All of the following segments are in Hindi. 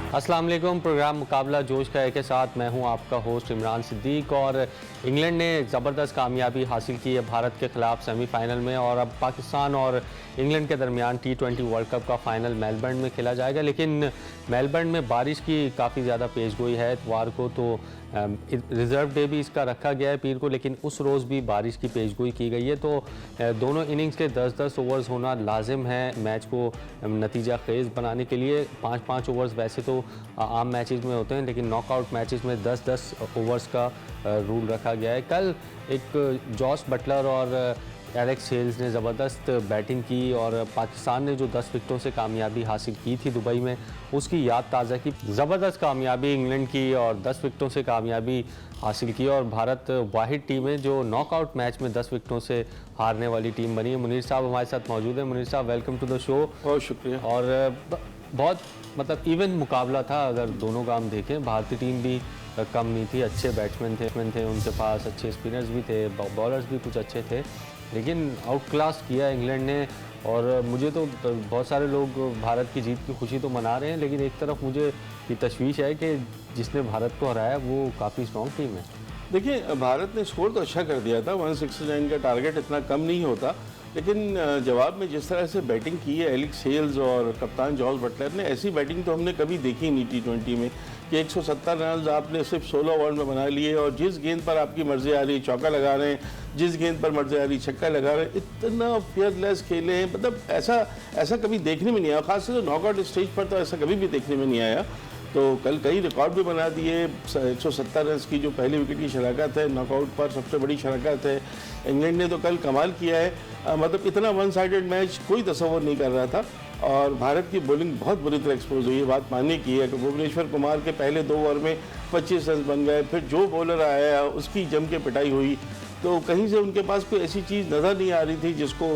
अस्सलाम वालेकुम। प्रोग्राम मुकाबला जोश का के साथ मैं हूं आपका होस्ट इमरान सिद्दीक। और इंग्लैंड ने ज़बरदस्त कामयाबी हासिल की है भारत के ख़िलाफ़ सेमीफ़ाइनल में, और अब पाकिस्तान और इंग्लैंड के दरमियान T20 वर्ल्ड कप का फ़ाइनल मेलबर्न में खेला जाएगा। लेकिन मेलबर्न में बारिश की काफ़ी ज़्यादा पेशगोई है इतवार को, तो रिज़र्व डे भी इसका रखा गया है पीर को, लेकिन उस रोज़ भी बारिश की पेशगोई की गई है। तो दोनों इनिंग्स के 10-10 ओवर्स होना लाजिम है मैच को नतीजा खेज़ बनाने के लिए। 5-5 ओवर्स वैसे तो आम मैचेस में होते हैं, लेकिन नॉकआउट मैचेस में 10-10 ओवर्स का रूल रखा गया है। कल एक जॉस बटलर और एलेक्स हेल्स ने ज़बरदस्त बैटिंग की और पाकिस्तान ने जो 10 विकेटों से कामयाबी हासिल की थी दुबई में, उसकी याद ताज़ा की। ज़बरदस्त कामयाबी इंग्लैंड की और 10 विकेटों से कामयाबी हासिल की, और भारत वाहिद टीम है जो नॉकआउट मैच में 10 विकेटों से हारने वाली टीम बनी है। मुनीर साहब हमारे साथ मौजूद हैं। मुनीर साहब, वेलकम टू द शो। बहुत शुक्रिया। और बहुत इवन मुकाबला था। अगर दोनों का हम देखें, भारतीय टीम भी कम नहीं थी, अच्छे बैट्समैन थे उनके पास, अच्छे स्पिनर्स भी थे, बॉलर्स भी कुछ अच्छे थे, लेकिन आउट क्लास किया इंग्लैंड ने। और मुझे तो बहुत सारे लोग भारत की जीत की खुशी तो मना रहे हैं, लेकिन एक तरफ मुझे ये तशवीश है कि जिसने भारत को हराया वो काफ़ी स्ट्रॉन्ग टीम है। देखिए, भारत ने स्कोर तो अच्छा कर दिया था, 169 का टारगेट इतना कम नहीं होता, लेकिन जवाब में जिस तरह से बैटिंग की है एलेक्स हेल्स और कप्तान जॉस बटलर ने, ऐसी बैटिंग तो हमने कभी देखी नहीं T20 में कि 170 रन आपने सिर्फ 16 ओवर में बना लिए, और जिस गेंद पर आपकी मर्जी आ रही चौका लगा रहे हैं, जिस गेंद पर मर्जी आ रही छक्का लगा रहे हैं, इतना फियरलेस खेले हैं। मतलब ऐसा कभी देखने में नहीं आया, खासकर नॉकआउट स्टेज पर तो ऐसा कभी भी देखने में नहीं आया। तो कल कई रिकॉर्ड भी बना दिए। 170 रन की जो पहली विकेट की शराकत है, नॉकआउट पर सबसे बड़ी शराकत है। इंग्लैंड ने तो कल कमाल किया है। मतलब इतना वन साइडेड मैच कोई तसव्वुर नहीं कर रहा था, और भारत की बॉलिंग बहुत बुरी तरह एक्सपोज हुई है। बात मानने की है कि भुवनेश्वर कुमार के पहले 2 ओवर में 25 रन बन गए, फिर जो बॉलर आया उसकी जम के पिटाई हुई, तो कहीं से उनके पास कोई ऐसी चीज़ नज़र नहीं आ रही थी जिसको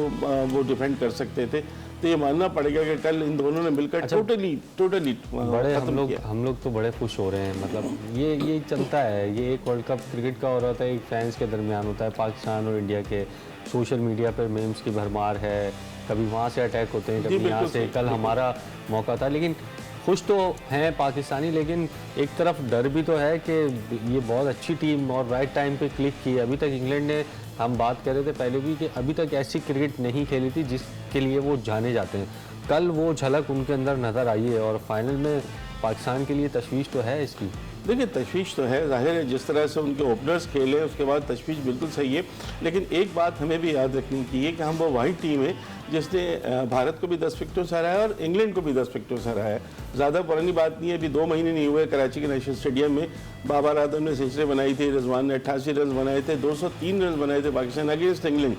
वो डिफेंड कर सकते थे। तो ये मानना पड़ेगा कि कल इन दोनों ने मिलकर टोटली बड़े हम लोग तो बड़े खुश हो रहे हैं। मतलब ये चलता है, ये एक वर्ल्ड कप क्रिकेट का हो रहा था, एक फैंस के दरमियान होता है। पाकिस्तान और इंडिया के सोशल मीडिया पर मेम्स की भरमार है, कभी वहाँ से अटैक होते हैं, कभी यहाँ से। कल हमारा मौका था, लेकिन खुश तो हैं पाकिस्तानी, लेकिन एक तरफ डर भी तो है कि ये बहुत अच्छी टीम और राइट टाइम पे क्लिक की। अभी तक इंग्लैंड ने, हम बात कर रहे थे पहले भी कि अभी तक ऐसी क्रिकेट नहीं खेली थी जिसके लिए वो जाने जाते हैं। कल वो झलक उनके अंदर नज़र आई है, और फाइनल में पाकिस्तान के लिए तशवीश तो है इसकी। देखिए, तशवीश तो है, जाहिर है जिस तरह से उनके ओपनर्स खेले उसके बाद तशवीश बिल्कुल सही है। लेकिन एक बात हमें भी याद रखनी चाहिए कि हम वो वाहिद टीम है जिसने भारत को भी 10 विकेटों से हराया और इंग्लैंड को भी 10 विकेटों से हराया। ज़्यादा पुरानी बात नहीं है, अभी 2 महीने नहीं हुए कराची के नेशनल स्टेडियम में बाबर आजम ने सेंचुरी बनाई थी, रिजवान ने 88 रन बनाए थे, 203 रन बनाए थे पाकिस्तान अगेंस्ट इंग्लैंड,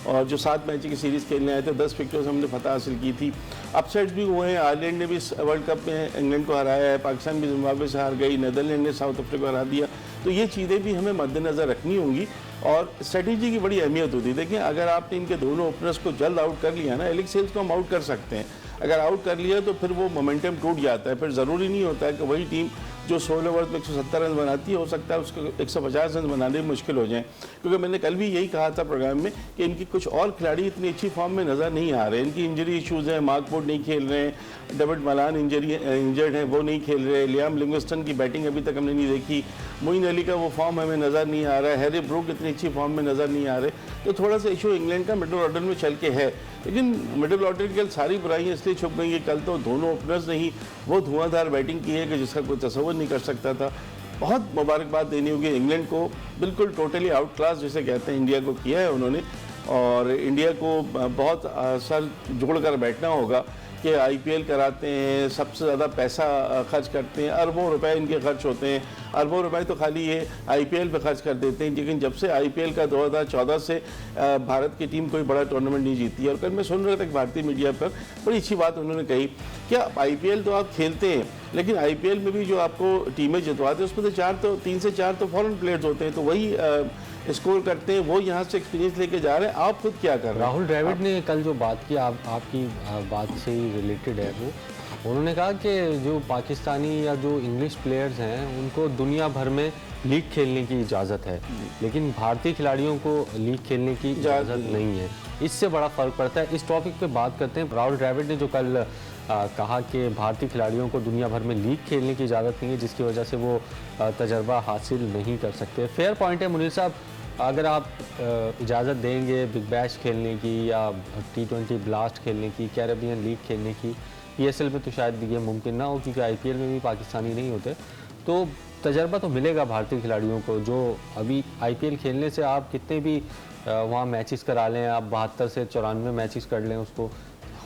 और जो 7 मैच की सीरीज़ खेलने आए थे 10 विकेटों से हमने फतह हासिल की थी। अपसेट्स भी हुए हैं, आयरलैंड ने भी वर्ल्ड कप में इंग्लैंड को हराया है, पाकिस्तान भी जिम्बाब्वे से हार गई, नीदरलैंड ने साउथ अफ्रीका को हरा दिया। तो ये चीज़ें भी हमें मद्देनज़र रखनी होंगी, और स्ट्रेटेजी की बड़ी अहमियत होती है। देखिए, अगर आपने इनके दोनों ओपनर्स को जल्द आउट कर लिया ना, एलेक्स हेल्स को हम आउट कर सकते हैं, अगर आउट कर लिया तो फिर वो मोमेंटम टूट जाता है। फिर ज़रूरी नहीं होता है कि वही टीम जो 16 ओवर में 170 रन बनाती है, हो सकता है उसको 150 रन बनाने में मुश्किल हो जाए। क्योंकि मैंने कल भी यही कहा था प्रोग्राम में कि इनकी कुछ और खिलाड़ी इतनी अच्छी फॉर्म में नज़र नहीं आ रहे, इनकी इंजरी इशूज़ हैं। मार्क वुड नहीं खेल रहे हैं, डेविड मलान इंजर्ड हैं, वो नहीं खेल रहे, लियाम लिविंगस्टन की बैटिंग अभी तक हमने नहीं देखी, मोइन अली का वो फॉर्म हमें नज़र नहीं आ रहा है, हैरी ब्रूक इतनी अच्छी फॉर्म में नज़र नहीं आ रहे। तो थोड़ा सा इशू इंग्लैंड का मिडिल ऑर्डर में चल के है, लेकिन मिडिल ऑर्डर की कल सारी बुराइयाँ इसलिए छुप गई हैं। कल तो दोनों ओपनर्स ने ही वो धुआंधार बैटिंग की है कि जिसका कोई तसव्वुर नहीं कर सकता था। बहुत मुबारकबाद देनी होगी इंग्लैंड को, बिल्कुल टोटली आउट क्लास जिसे कहते हैं इंडिया को किया है उन्होंने, और इंडिया को बहुत सर जोड़कर बैठना होगा कि IPL कराते हैं, सबसे ज़्यादा पैसा खर्च करते हैं, अरबों रुपए इनके खर्च होते हैं, अरबों रुपए तो खाली ये IPL पे खर्च कर देते हैं। लेकिन जब से IPL का 2014 से भारत की टीम कोई बड़ा टूर्नामेंट नहीं जीती है। और कल मैं सुन रहा था कि भारतीय मीडिया पर बड़ी अच्छी बात उन्होंने कही, क्या IPL तो आप खेलते हैं, लेकिन IPL में भी जो आपको टीमें जितवाते हैं उसमें तो 3 से 4 तो फॉरेन प्लेयर्स होते हैं, तो वही स्कोर करते हैं, वो यहाँ से एक्सपीरियंस लेके जा रहे हैं। आप खुद क्या कर रहे हैं? राहुल द्रविड़ ने कल जो बात की, आपकी बात से ही रिलेटेड है वो, उन्होंने कहा कि जो पाकिस्तानी या जो इंग्लिश प्लेयर्स हैं उनको दुनिया भर में लीग खेलने की इजाज़त है, लेकिन भारतीय खिलाड़ियों को लीग खेलने की इजाज़त नहीं है। इससे बड़ा फ़र्क पड़ता है। इस टॉपिक पे बात करते हैं। राहुल द्रविड़ ने जो कल कहा कि भारतीय खिलाड़ियों को दुनिया भर में लीग खेलने की इजाज़त नहीं है, जिसकी वजह से वो तजर्बा हासिल नहीं कर सकते। फेयर पॉइंट है मुनीर साहब, अगर आप इजाज़त देंगे बिग बैश खेलने की या T20 ब्लास्ट खेलने की, कैरेबियन लीग खेलने की, PSL में तो शायद ये मुमकिन ना हो क्योंकि IPL में भी पाकिस्तानी नहीं होते, तो तजर्बा तो मिलेगा भारतीय खिलाड़ियों को। जो अभी IPL खेलने से आप कितने भी वहाँ मैचेस करा लें, आप 72 से 94 मैचेस कर लें, उसको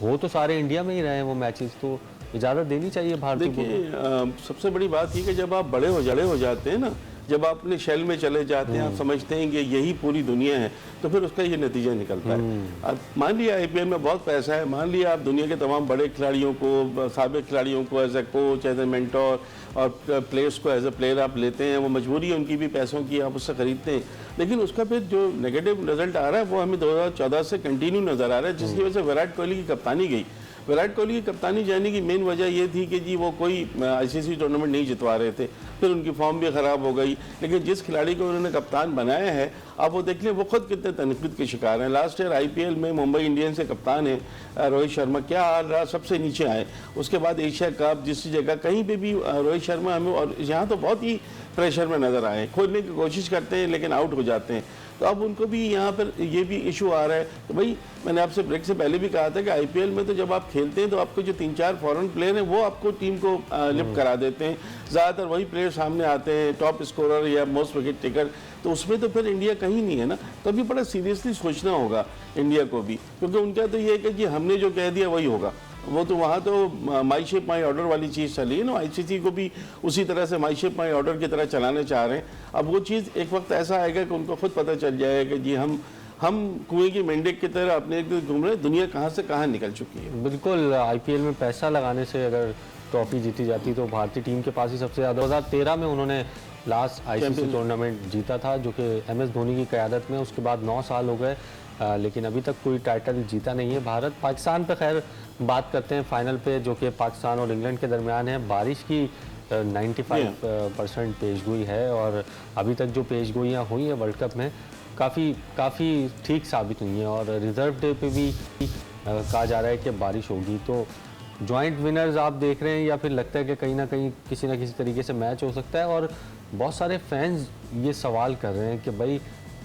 हो तो सारे इंडिया में ही रहे हैं वो मैचेस, तो इजाज़त देनी चाहिए भारतीय को। देखिए सबसे बड़ी बात ये कि जब आप बड़े हो जाते हैं ना, जब आप अपने शेल में चले जाते हैं, आप समझते हैं कि यही पूरी दुनिया है, तो फिर उसका ये नतीजा निकलता है। अब मान लिया IPL में बहुत पैसा है, मान लिया आप दुनिया के तमाम बड़े खिलाड़ियों को, साबिक खिलाड़ियों को as a coach, as a mentor और प्लेयर्स को एज ए प्लेयर आप लेते हैं, वो मजबूरी है उनकी भी पैसों की, आप उससे खरीदते हैं, लेकिन उसका फिर जो नेगेटिव रिजल्ट आ रहा है वो हमें 2014 से कंटिन्यू नज़र आ रहा है, जिसकी वजह से विराट कोहली की कप्तानी गई। विराट कोहली की कप्तानी जाने की मेन वजह ये थी कि जी वो कोई ICC टूर्नामेंट नहीं जितवा रहे थे, फिर उनकी फॉर्म भी ख़राब हो गई। लेकिन जिस खिलाड़ी को उन्होंने कप्तान बनाया है, आप वो देख लें वो खुद कितने तनकीद के शिकार हैं। लास्ट ईयर IPL में मुंबई इंडियंस के कप्तान है रोहित शर्मा, क्या हाल रहा, सबसे नीचे आए। उसके बाद एशिया कप, जिस जगह कहीं पे भी रोहित शर्मा हमें, और यहाँ तो बहुत ही प्रेशर में नज़र आए, खोलने की कोशिश करते हैं लेकिन आउट हो जाते हैं। तो अब उनको भी यहाँ पर ये भी इशू आ रहा है। तो भाई मैंने आपसे ब्रेक से पहले भी कहा था कि IPL में तो जब आप खेलते हैं तो आपको जो 3-4 फॉरेन प्लेयर हैं वो आपको टीम को लिफ्ट करा देते हैं, ज़्यादातर वही प्लेयर सामने आते हैं, टॉप स्कोरर या मोस्ट विकेट टेकर, तो उसमें तो फिर इंडिया कहीं नहीं है ना। तो अभी बड़ा सीरियसली सोचना होगा इंडिया को भी, क्योंकि उनका तो ये है कि जी हमने जो कह दिया वही होगा। वो तो वहाँ तो माई शेप माई ऑर्डर वाली चीज़ चली है ना, ICC को भी उसी तरह से माई शेप माई ऑर्डर की तरह चलाने चाह रहे हैं। अब वो चीज़ एक वक्त ऐसा आएगा कि उनको खुद पता चल जाएगा कि जी हम कुएं की मेंढक की तरह अपने इर्द घूम रहे हैं, दुनिया कहाँ से कहाँ निकल चुकी है। बिल्कुल, IPL में पैसा लगाने से अगर ट्रॉफी जीती जाती तो भारतीय टीम के पास ही सबसे ज़्यादा। 2013 में उन्होंने लास्ट ICC टूर्नामेंट जीता था, जो कि MS धोनी की क़यादत में। उसके बाद 9 साल हो गए, लेकिन अभी तक कोई टाइटल जीता नहीं है भारत। पाकिस्तान पे खैर बात करते हैं फाइनल पे, जो कि पाकिस्तान और इंग्लैंड के दरमियान है। बारिश की 95% पेशगोई है, और अभी तक जो पेशगोइयाँ हुई हैं वर्ल्ड कप में काफ़ी ठीक साबित हुई हैं, और रिज़र्व डे पे भी कहा जा रहा है कि बारिश होगी। तो जॉइंट विनर्स आप देख रहे हैं, या फिर लगता है कि कहीं ना कहीं किसी न किसी तरीके से मैच हो सकता है? और बहुत सारे फैंस ये सवाल कर रहे हैं कि भाई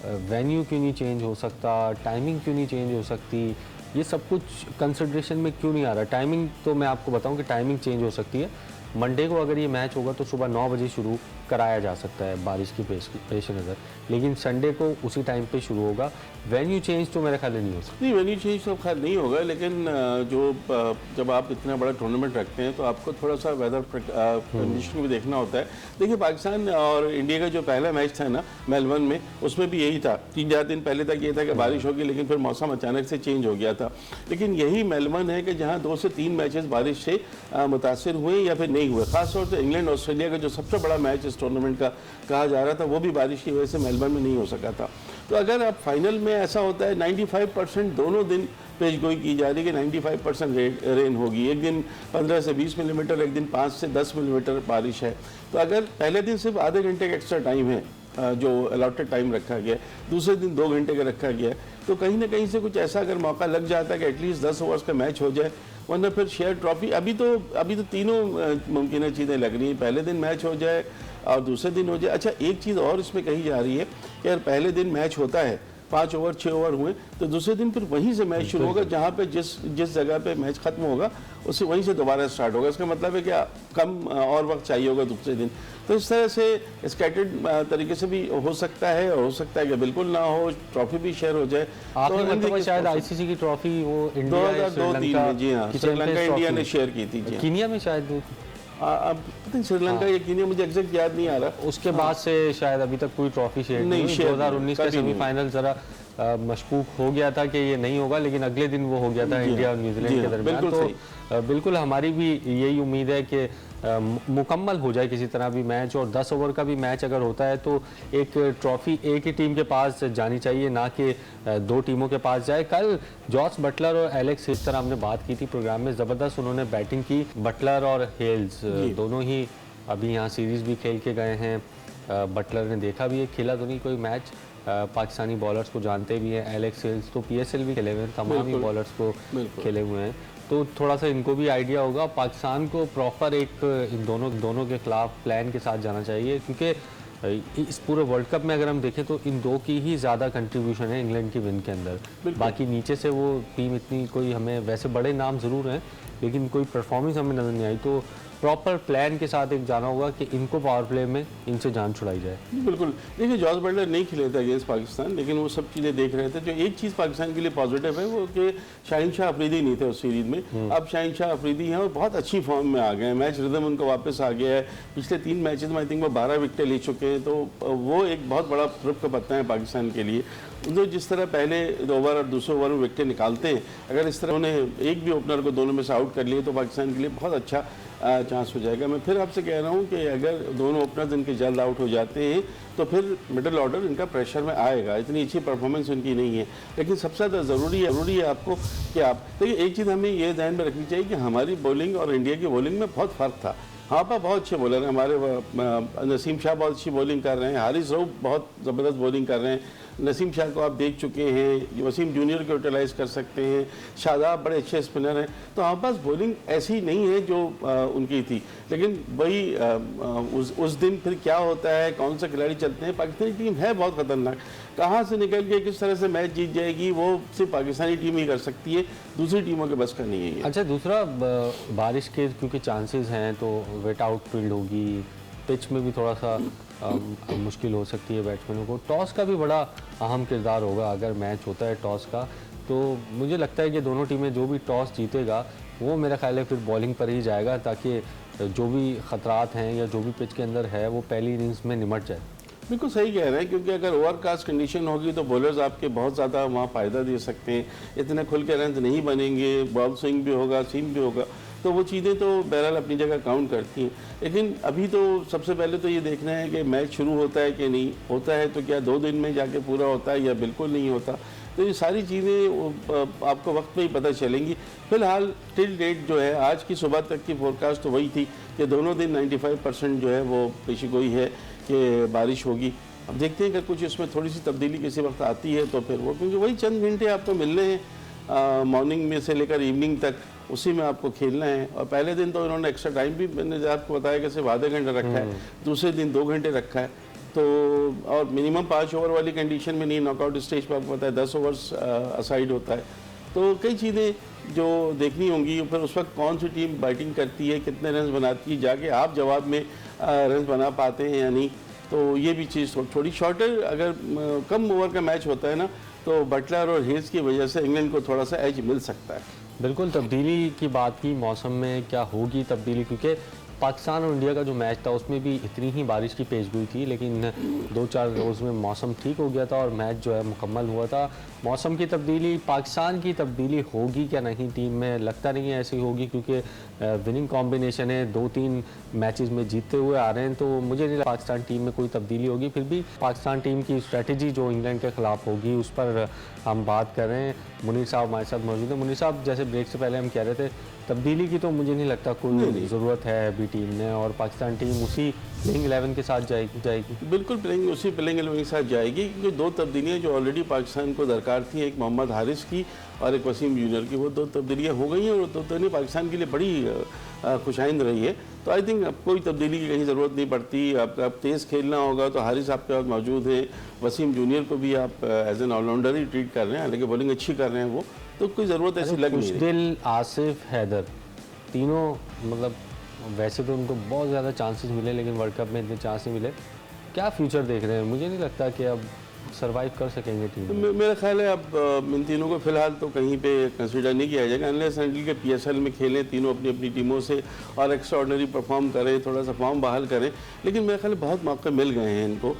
वेन्यू क्यों नहीं चेंज हो सकता, टाइमिंग क्यों नहीं चेंज हो सकती, ये सब कुछ कंसिडरेशन में क्यों नहीं आ रहा? टाइमिंग तो मैं आपको बताऊं कि टाइमिंग चेंज हो सकती है। मंडे को अगर ये मैच होगा तो सुबह 9 बजे शुरू कराया जा सकता है बारिश की पेश नज़र, लेकिन संडे को उसी टाइम पे शुरू होगा। वेन्यू चेंज तो मेरे ख्याल नहीं हो सकता। नहीं, वेन्यू चेंज तो खैर नहीं होगा, लेकिन जब आप इतना बड़ा टूर्नामेंट रखते हैं तो आपको थोड़ा सा वेदर कंडीशन को भी देखना होता है। देखिए पाकिस्तान और इंडिया का जो पहला मैच था ना मेलबर्न में, उसमें भी यही था। 3-4 दिन पहले तक ये था कि बारिश होगी, लेकिन फिर मौसम अचानक से चेंज हो गया था। लेकिन यही मेलबर्न है कि जहाँ 2 से 3 मैचेस बारिश से मुतासिर हुए या फिर नहीं हुए। खासतौर से इंग्लैंड ऑस्ट्रेलिया का जो सबसे बड़ा मैच इस टूर्नामेंट का कहा जा रहा था, वो भी बारिश की वजह से मेलबर्न में नहीं हो सका था। तो अगर आप फाइनल में ऐसा होता है 95% दोनों दिन पेशगोई की जा रही है कि 95% रेन होगी, एक दिन 15 से 20 मिलीमीटर, एक दिन 5 से 10 मिलीमीटर बारिश है। तो अगर पहले दिन सिर्फ आधे घंटे का एक्स्ट्रा टाइम है जो अलॉटेड टाइम रखा गया है, दूसरे दिन 2 घंटे का रखा गया है, तो कहीं ना कहीं से कुछ ऐसा अगर मौका लग जाता है कि एटलीस्ट 10 ओवर्स का मैच हो जाए, वरना फिर शेयर ट्रॉफी अभी तो तीनों मुमकिन चीज़ें लग रही हैं। पहले दिन मैच हो जाए और दूसरे दिन हो जाए। अच्छा, एक चीज़ और इसमें कही जा रही है कि यार पहले दिन मैच होता है, 5 ओवर 6 ओवर हुए, तो दूसरे दिन फिर वहीं से मैच शुरू होगा, जहाँ पे जिस जगह पे मैच खत्म होगा उससे वहीं से दोबारा स्टार्ट होगा। इसका मतलब है कि कम और वक्त चाहिए होगा दूसरे दिन। तो इस तरह से स्कैटर्ड तरीके से भी हो सकता है, और हो सकता है कि बिल्कुल ना हो, ट्रॉफी भी शेयर हो जाए। आखिरी मतलब शायद ICC की ट्रॉफी वो इंडिया 2002-3 में, जी हाँ, श्रीलंका इंडिया ने शेयर की थी। जी हाँ, कीनिया में शायद अब पता नहीं श्रीलंका या कीनिया, मुझे एग्जैक्ट याद नहीं आ रहा। उसके बाद से शायद अभी तक कोई ट्रॉफी शेयर नहीं हुई। 2019 का सेमीफाइनल जरा मशकूक हो गया था कि ये नहीं होगा, लेकिन अगले दिन वो हो गया था इंडिया और न्यूजीलैंड के दरमियान। तो बिल्कुल हमारी भी यही उम्मीद है कि मुकम्मल हो जाए किसी तरह भी मैच, और 10 ओवर का भी मैच अगर होता है तो एक ट्रॉफी एक ही टीम के पास जानी चाहिए, ना कि 2 टीमों के पास जाए। कल जॉस बटलर और एलेक्स, इस तरह हमने बात की थी प्रोग्राम में, ज़बरदस्त उन्होंने बैटिंग की। बटलर और हेल्स दोनों ही अभी यहाँ सीरीज़ भी खेल के गए हैं। बटलर ने देखा भी है, खेला तो नहीं कोई मैच, पाकिस्तानी बॉलर्स को जानते भी हैं। एलेक्स हेल्स तो PSL भी खेले हुए हैं, तमाम ही बॉलर्स को खेले हुए हैं। तो थोड़ा सा इनको भी आइडिया होगा। पाकिस्तान को प्रॉपर एक इन दोनों के खिलाफ प्लान के साथ जाना चाहिए, क्योंकि इस पूरे वर्ल्ड कप में अगर हम देखें तो इन दो की ही ज़्यादा कंट्रीब्यूशन है इंग्लैंड की विन के अंदर। बाकी नीचे से वो टीम इतनी कोई, हमें वैसे बड़े नाम ज़रूर हैं लेकिन कोई परफॉर्मेंस हमें नज़र नहीं आई। तो प्रॉपर प्लान के साथ एक जाना होगा कि इनको पावर प्ले में इनसे जान छुड़ाई जाए। बिल्कुल। देखिए, जॉस बटलर नहीं खेले थे अगेंस्ट पाकिस्तान, लेकिन वो सब चीज़ें देख रहे थे। जो एक चीज़ पाकिस्तान के लिए पॉजिटिव है वो कि शाहीन शाह अफरीदी नहीं थे उस सीरीज़ में। अब शाहीन शाह अफरीदी हैं और बहुत अच्छी फॉर्म में आ गए हैं। मैच रिदम उनको वापस आ गया है। पिछले 3 मैचेस में आई थिंक वो 12 विकेटें ले चुके हैं, तो वो एक बहुत बड़ा ट्रिप का पत्ता है पाकिस्तान के लिए। जो जिस तरह पहले ओवर और दूसरे ओवर में विकेटें निकालते हैं, अगर इस तरह उन्हें एक भी ओपनर को दोनों में से आउट कर लिए तो पाकिस्तान के लिए बहुत अच्छा चांस हो जाएगा। मैं फिर आपसे कह रहा हूँ कि अगर दोनों ओपनर्स इनके जल्द आउट हो जाते हैं तो फिर मिडिल ऑर्डर इनका प्रेशर में आएगा। इतनी अच्छी परफॉर्मेंस उनकी नहीं है, लेकिन सबसे ज़्यादा ज़रूरी है आपको कि आप देखिए, एक चीज़ हमें ये ध्यान में रखनी चाहिए कि हमारी बॉलिंग और इंडिया की बॉलिंग में बहुत फ़र्क था। हाँ पर बहुत अच्छे बॉलर हैं हमारे। नसीम शाह बहुत अच्छी बॉलिंग कर रहे हैं, हारिस रऊफ बहुत ज़बरदस्त बॉलिंग कर रहे हैं। नसीम शाह को आप देख चुके हैं, वसीम जूनियर को यूटिलाइज़ कर सकते हैं, शादाब बड़े अच्छे स्पिनर हैं। तो हमारे पास बॉलिंग ऐसी नहीं है जो उनकी थी, लेकिन वही उस दिन फिर क्या होता है, कौन से खिलाड़ी चलते हैं। पाकिस्तानी टीम है बहुत ख़तरनाक, कहाँ से निकल के किस तरह से मैच जीत जाएगी वो सिर्फ पाकिस्तानी टीम ही कर सकती है, दूसरी टीमों के बस का नहीं है ये। अच्छा, दूसरा बारिश के क्योंकि चांसेस हैं तो वेट आउट फील्ड होगी, पिच में भी थोड़ा सा मुश्किल हो सकती है बैट्समैनों को। टॉस का भी बड़ा अहम किरदार होगा अगर मैच होता है टॉस का। तो मुझे लगता है कि दोनों टीमें जो भी टॉस जीतेगा वो मेरा ख्याल है फिर बॉलिंग पर ही जाएगा, ताकि जो भी ख़तरात हैं या जो भी पिच के अंदर है वो पहली इनिंग्स में निमट जाए। बिल्कुल सही कह रहे हैं, क्योंकि अगर ओवरकास्ट कंडीशन होगी तो बॉलर्स आपके बहुत ज़्यादा वहाँ फ़ायदा दे सकते हैं। इतने खुल के रन नहीं बनेंगे, बॉल स्विंग भी होगा, सीम भी होगा, तो वो चीज़ें तो बहरहाल अपनी जगह काउंट करती हैं। लेकिन अभी तो सबसे पहले तो ये देखना है कि मैच शुरू होता है कि नहीं होता है, तो क्या 2 दिन में जाके पूरा होता है या बिल्कुल नहीं होता। तो ये सारी चीज़ें आपको वक्त में ही पता चलेंगी। फिलहाल टिल डेट जो है आज की सुबह तक की फोरकास्ट तो वही थी कि दोनों दिन 95% जो है वो पेशीगोई है कि बारिश होगी। अब देखते हैं कि कुछ इसमें थोड़ी सी तब्दीली किसी वक्त आती है तो फिर वो, क्योंकि वही चंद घंटे आपको मिलने हैं मॉर्निंग में से लेकर इवनिंग तक, उसी में आपको खेलना है। और पहले दिन तो इन्होंने एक्स्ट्रा टाइम भी, मैंने आपको बताया कि सिर्फ आधे घंटे रखा है, दूसरे दिन 2 घंटे रखा है। तो और मिनिमम 5 ओवर वाली कंडीशन में नहीं, नॉकआउट स्टेज पर आपको पता है 10 ओवर्स असाइड होता है। तो कई चीज़ें जो देखनी होंगी, फिर उस वक्त कौन सी टीम बैटिंग करती है, कितने रन बनाती है, जाके आप जवाब में रन बना पाते हैं या नहीं। तो ये भी चीज़ थोड़ी शॉर्टर, अगर कम ओवर का मैच होता है ना, तो बटलर और हेज की वजह से इंग्लैंड को थोड़ा सा एज मिल सकता है। बिल्कुल, तब्दीली की बात की, मौसम में क्या होगी तब्दीली, क्योंकि पाकिस्तान और इंडिया का जो मैच था उसमें भी इतनी ही बारिश की पेशगोई थी, लेकिन 2-4 रोज़ में मौसम ठीक हो गया था और मैच जो है मुकम्मल हुआ था। मौसम की तब्दीली, पाकिस्तान की तब्दीली होगी क्या नहीं टीम में, लगता नहीं है ऐसी होगी, क्योंकि विनिंग कॉम्बिनेशन है, 2-3 मैचेस में जीतते हुए आ रहे हैं। तो मुझे नहीं लगता पाकिस्तान टीम में कोई तब्दीली होगी। फिर भी पाकिस्तान टीम की स्ट्रेटजी जो इंग्लैंड के ख़िलाफ़ होगी उस पर हम बात कर रहे हैं। मुनीर साहब हमारे साथ मौजूद हैं। मुनीर साहब, जैसे ब्रेक से पहले हम कह रहे थे तब्दीली की तो मुझे नहीं लगता कोई ज़रूरत है अभी टीम में, और पाकिस्तान टीम उसी प्लेइंग 11 के साथ जाएगी। बिल्कुल उसी प्लेइंग 11 के साथ जाएगी, क्योंकि 2 तब्दीलियाँ जो ऑलरेडी पाकिस्तान को दरकार थी, एक मोहम्मद हारिस की और एक वसीम जूनियर की, वो 2 तब्दीलियाँ हो गई हैं और 2 तब्दीलियाँ पाकिस्तान के लिए बड़ी खुशाइंद रही है। तो आई थिंक अब कोई तब्दीली की कहीं ज़रूरत नहीं पड़ती। अब तेज़ खेलना होगा तो हारिस आपके पास मौजूद है, वसीम जूनियर को भी आप एज एन ऑलराउंडर ही ट्रीट कर रहे हैं, हालांकि बॉलिंग अच्छी कर रहे हैं वो, तो कोई ज़रूरत ऐसी लग नहीं रही। खुशदिल, आसिफ, हैदर, तीनों मतलब वैसे तो उनको बहुत ज़्यादा चांसेस मिले, लेकिन वर्ल्ड कप में इतने चांस नहीं मिले। क्या फ्यूचर देख रहे हैं? मुझे नहीं लगता कि अब सर्वाइव कर सकेंगे टीम। तो मेरा ख्याल है अब इन तीनों को फिलहाल तो कहीं पे कंसीडर नहीं किया जाएगा, अनलेस अनटिल के PSL में खेलें तीनों अपनी अपनी टीमों से और एक्स्ट्राऑर्डिनरी परफॉर्म करें, थोड़ा सा फॉर्म बहाल करें। लेकिन मेरे ख्याल बहुत मौके मिल गए हैं इनको।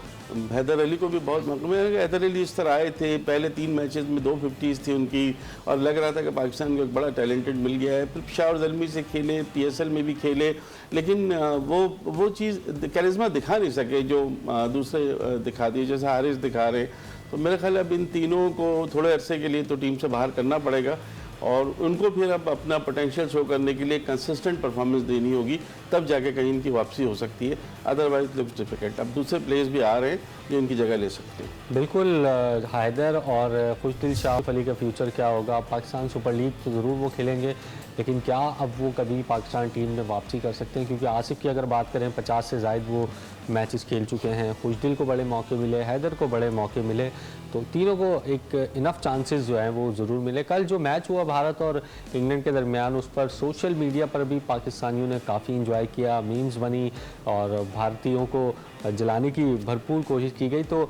हैदर अली को भी बहुत मौका मिला। हैदर अली इस तरह आए थे, पहले 3 मैचेस में 2 50s थी उनकी, और लग रहा था कि पाकिस्तान को एक बड़ा टैलेंटेड मिल गया है। फिर शाह और ज़ल्मी से खेले, PSL में भी खेले, लेकिन वो चीज़ कैरिज़मा दिखा नहीं सके जो दूसरे दिखा दिए, जैसे हारिस दिखा रहे। तो मेरे ख्याल अब इन तीनों को थोड़े अरसे के लिए तो टीम से बाहर करना पड़ेगा, और उनको फिर अब अपना पोटेंशियल शो करने के लिए कंसिस्टेंट परफॉर्मेंस देनी होगी, तब जाके कहीं इनकी वापसी हो सकती है। Otherwise looks difficult. अब दूसरे प्लेयर्स भी आ रहे हैं जो इनकी जगह ले सकते हैं। बिल्कुल, हैदर और खुशदिल शाह अली का फ्यूचर क्या होगा? पाकिस्तान सुपर लीग तो ज़रूर वो खेलेंगे, लेकिन क्या अब वो कभी पाकिस्तान टीम में वापसी कर सकते हैं? क्योंकि आसिफ की अगर बात करें 50 से ज़ायद वो मैचेस खेल चुके हैं, खुशदिल को बड़े मौके मिले, हैदर को बड़े मौके मिले, तो तीनों को एक इनफ चांसेस जो हैं वो ज़रूर मिले। कल जो मैच हुआ भारत और इंग्लैंड के दरमियान, उस पर सोशल मीडिया पर भी पाकिस्तानियों ने काफ़ी इंजॉय किया, मीम्स बनी और भारतीयों को जलाने की भरपूर कोशिश की गई। तो